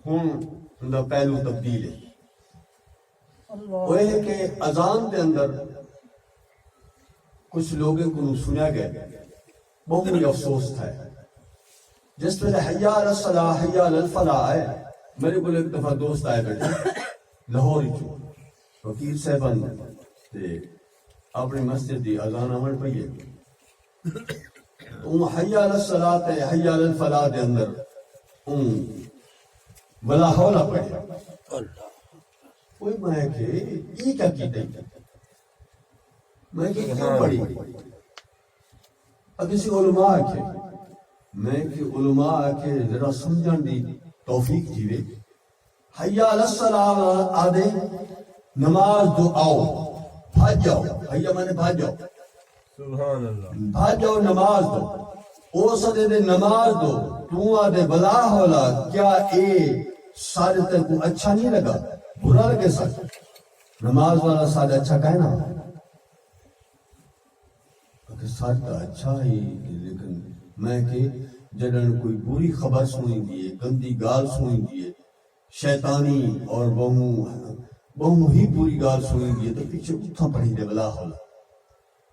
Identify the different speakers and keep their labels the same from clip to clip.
Speaker 1: ہوں دا پہلو تبدیل ہے وہ ہے کہ اذان دے اندر کچھ لوگوں کو سنیا گیا بہت مجھے افسوس تھا جس طرح حی علی الصلاۃ حی علی الفلاح ہے میرے کو ایک دفعہ دوست آئے بیٹھے لاہور چو وکیل صاحبان تے اپنی مسجد دی اذان عمل پئی ہے حی علی الصلاۃ حی علی الفلاح دے اندر ولا حول پڑھے کوئی میں کہ یہ کیا کیتا ہے میں کہ کیوں پڑھی کسی علماء کے میں کہ علماء کے ذرا سمجھن دی توفیق دیوے حی علی الصلاۃ آدھے نماز دو آؤ بھاج جاؤ حی میں نے بھاج جاؤ
Speaker 2: سبحان اللہ
Speaker 1: بھاج جاؤ نماز دو او سدے دے نماز دو تو آدھے بلا ہولا کیا اے سارے تے کو اچھا نہیں لگا برا لگے ساتھ نماز والا سارے اچھا کہے نا کہ سارے اچھا ہی لیکن میں کہ جڑن کوئی بری خبر سنیں دیئے گندی گال سنیں دیئے شیطانی اور بہو ہی بری گال سنیں دیئے تو پیچھے اتھا پڑھی دے بلا ہولا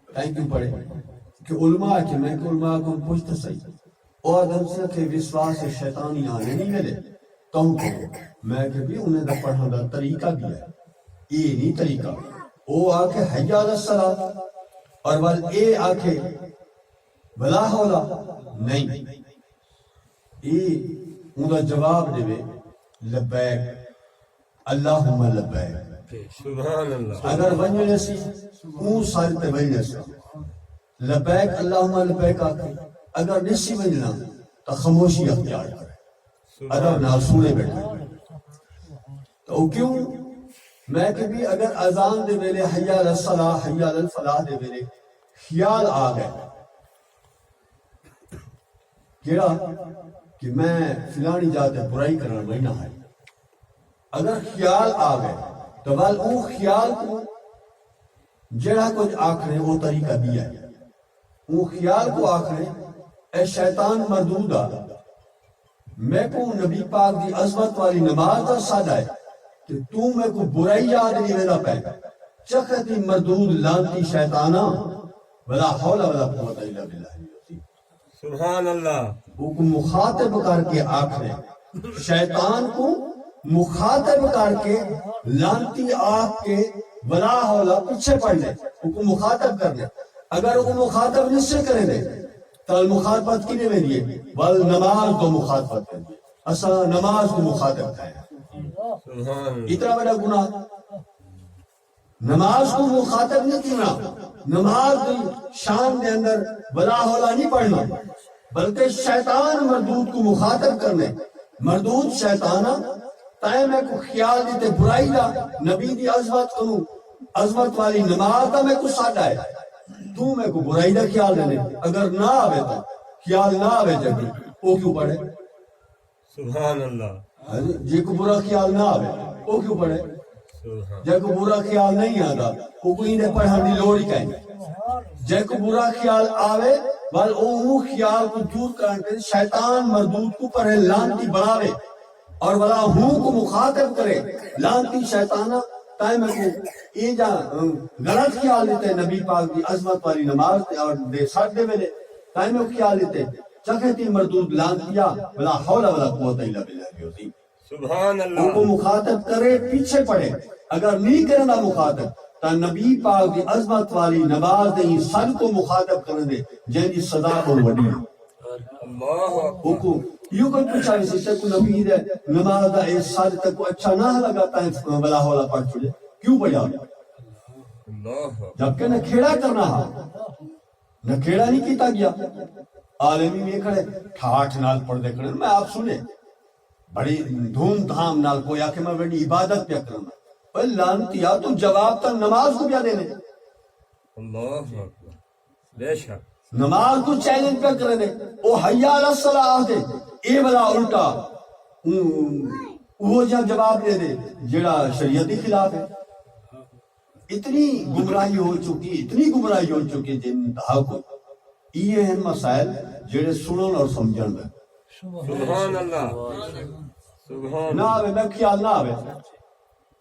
Speaker 1: کہیں کیوں پڑھے کہ علماء کے میں کہ علماء کو پوچھتا صحیح اور آدم سے کہ وشواس شیطانی آنے نہیں ملے کہوں کو میں کہ بھی انہیں دا پڑھا دا طریقہ بھی ہے یہ نہیں طریقہ وہ آکے حی علی الصلاۃ اور بل اے آکے بلا ہولا نہیں یہ ان کا جواب دے لبیک اللہم لبیک
Speaker 2: سبحان اللہ
Speaker 1: اگر ونجنے سی اون سارے تے ونجنے سی لبیک اللہم لبیک آکے اگر نسی ونجنا تو خاموشی اختیار کرے اگر نہ سونے بیٹھے تو کیوں میں کہ بھی اگر اذان دے ویلے حی علی الصلاۃ حی علی الفلاح دے ویلے خیال آ گئے کیڑا کہ میں فلانی جاتے برائی کرنا بہنا ہے اگر خیال آ گئے تو بل او خیال کو جڑا کچھ آکھنے وہ طریقہ دیا ہے او خیال کو آکھنے اے شیطان مردود آ میں کو نبی پاک دی عظمت والی نماز دا سادہ ہے کہ تو میں کو برائی یاد نہیں ویلا پہ چکتی مردود لانتی شیطانا ولا حول ولا قوت الا باللہ
Speaker 2: سبحان اللہ
Speaker 1: وہ کو مخاطب کر کے آکھنے شیطان کو مخاطب کر کے لانتی آکھ کے ولا حول پیچھے پڑ لے وہ کو مخاطب کرنے اگر وہ مخاطب نس سے کرے دے تو مخاطبت کی نہیں دیئے بل نماز کو مخاطبت کرنے اصلا نماز کو مخاطب کھائے اتنا بڑا گناہ نماز کو مخاطب نہیں کرنا نماز کی شان دے اندر بلا ہولا نہیں پڑھنا بلکہ شیطان مردود کو مخاطب کرنے مردود شیطانا تائیں میں کو خیال دیتے برائی دا نبی دی عظمت کنو عظمت والی نماز دا میں کو ساڑھا ہے تو میں کو برائی دا خیال دینے اگر نہ آوے تا خیال نہ آوے جگہ وہ کیوں پڑھے
Speaker 2: سبحان اللہ
Speaker 1: جے کو برا خیال نہ آوے وہ کیوں پڑھے جے کو برا خیال نہیں آتا وہ کوئی نے پڑھن دی لوڑ ہی کہیں جے کو برا خیال آوے بل وہ خیال کو دور کرنے شیطان مردود کو پڑھے لانتی بڑھاوے اور بلا ہوں کو مخاطب کرے لانتی شیطانہ تائیں میں کو یہ جا غلط خیال لیتے نبی پاک دی عظمت والی نماز اور دے ساتھ دے ملے تائیں میں کو خیال لیتے چکھتی مردود لانتیا بلا حول ولا قوت الا باللہ ہوتی
Speaker 2: سبحان اللہ
Speaker 1: وہ کو مخاطب کرے پیچھے پڑے اگر نہیں کرنا مخاطب تا نبی پاک دی عظمت والی نماز دے سن کو مخاطب کرنے دے جن دی صدا کو وڈی
Speaker 2: اللہ
Speaker 1: وہ کو یوں کوئی پوچھا نہیں سکتا کو نبی دے نماز دا اس سال تک کو اچھا نہ لگاتا ہے بلا ہولا پڑھ چھوڑے کیوں پڑھا
Speaker 2: اللہ
Speaker 1: جبکہ نہ کھیڑا کرنا ہے نہ کھیڑا نہیں کیتا گیا عالمی میں کھڑے ٹھاٹھ نال پڑھ دے کھڑے میں آپ سنے بڑی دھوم دھام نال کوئی آکے میں بڑی عبادت پہ کرنا پر لانتیا تو جواب تا نماز کو پیا دینے
Speaker 2: اللہ بے شک
Speaker 1: نماز کو چیلنج پہ کرنے او حی علی الصلاۃ دے اے بلا الٹا وہ جواب دے دے جڑا شریعتی خلاف ہے اتنی گمراہی ہو چکی جن انتہا کو یہ ہیں مسائل جڑے سنن اور سمجھن میں
Speaker 2: سبحان اللہ سبحان
Speaker 1: نہ آوے میں خیال نہ آوے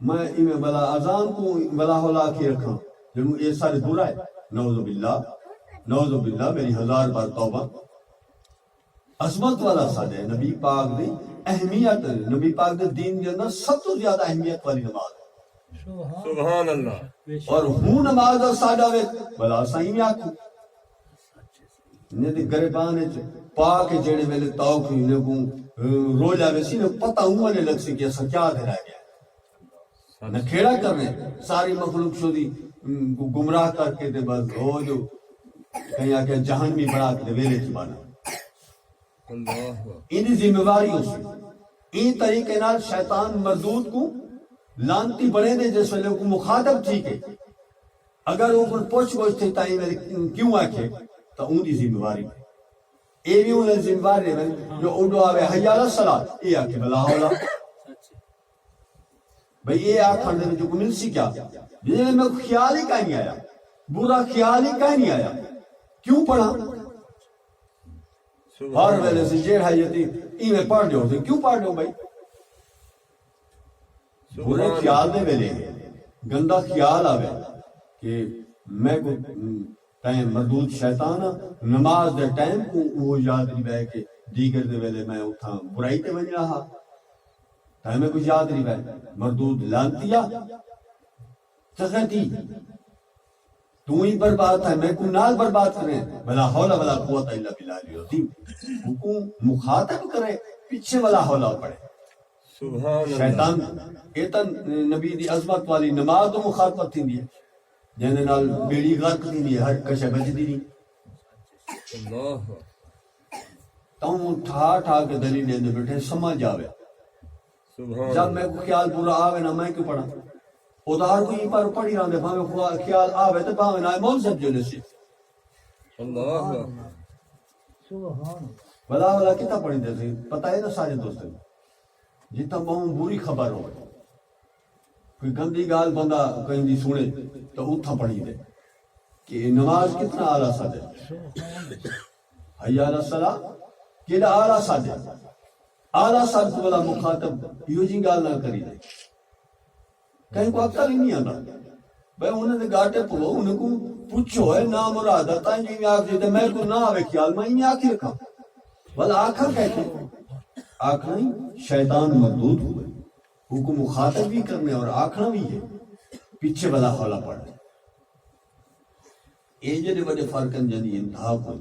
Speaker 1: میں ایویں بلا اذان کو بلا ہولا کے رکھاں جنوں یہ سارے برا ہے نعوذ باللہ میری ہزار بار توبہ عظمت والا ساڈے نبی پاک دی اہمیت نبی پاک دے دین دے اندر سب تو زیادہ اہمیت والی نماز ہے
Speaker 2: سبحان اللہ
Speaker 1: اور ہوں نماز دا ساڈا وے بلا سائیں میں آکھو نے تے گریبان وچ پاک جڑے ویلے توک نے کو رولا ویسی نے پتہ ہوں نے لگ سی کہ اسا کیا دے رہ گیا نہ کھیڑا کرنے ساری مخلوق شو دی گمراہ کر کے تے بس ہو جو کہیں آ کے جہنمی بنا کے ویلے کی بانا
Speaker 2: اللہ
Speaker 1: ان ذمہ داری اس این طریقے نال شیطان مردود کو لانتی بڑے دے جس ویلے کو مخاطب ٹھیک ہے اگر وہ پر پوچھ گوش تھے تائیں کیوں آکھے تو ان دی ذمہ داری اے بھی ان ذمہ داری ہے جو اڈو آوے حی علی الصلاۃ اے آکھے بلا ہولا بھئی یہ آکھن دے جو کو مل سی کیا جنہیں میں خیال ہی کہیں نہیں آیا برا خیال ہی کہیں نہیں آیا کیوں پڑھا ہر ویلے سے جیڑ حیتی ایویں پڑھ دیو سے کیوں پڑھ دیو بھائی برے خیال دے ویلے گندا خیال آوے کہ میں کو ٹائم مردود شیطان نماز دے ٹائم کو وہ یاد نہیں بے کہ دیگر دے ویلے میں اٹھا برائی تے ونج رہا ٹائم میں کچھ یاد نہیں بے مردود لانتیا چختی تو ہی برباد ہے میں کو نال برباد کریں بلا حول ولا قوت الا باللہ العظیم حکم مخاطب کرے پیچھے والا حولا پڑے
Speaker 2: سبحان اللہ
Speaker 1: شیطان ایتن نبی دی عظمت والی نماز تو مخاطبت تھی ہے جن نال بیڑی غرق تھی ہے ہر کشے بج دی نہیں
Speaker 2: اللہ
Speaker 1: تو ٹھا کے دلیل دے بیٹھے سمجھ آوے
Speaker 2: سبحان
Speaker 1: جب میں کو خیال پورا آوے نہ میں کیوں پڑھا ادھار کوئی پر پڑھی رہا دے بھاوے خیال آوے تو بھاوے نہ مول سب جو نسی
Speaker 2: اللہ
Speaker 1: بلا والا کتا پڑھی دے سی پتہ ہے نا سارے دوستوں جتنا بہت بری خبر ہو کوئی گندی گال بندہ کہیں دی سنے تو اتھا پڑھی دے کہ نماز کتنا اعلیٰ سادے حی علی الصلاۃ کیڑا اعلیٰ سادے اعلیٰ سادے والا مخاطب یوں جی گال نہ کری دے کہیں کو عقل ہی نہیں آتا بھائی انہیں دے گاٹے پلو انہیں کو پوچھو ہے نام مراد تائیں جی میں آکھ دیتے میں کو نہ آوے خیال میں ہی آکھ رکھا بلا آخر کہتے آخر شیطان مردود ہوئے حکم مخاطب بھی کرنے اور آخنا بھی ہے پیچھے والا حولا پڑھنے یہ جڑے بڑے فرق ہیں جنی انتہا کو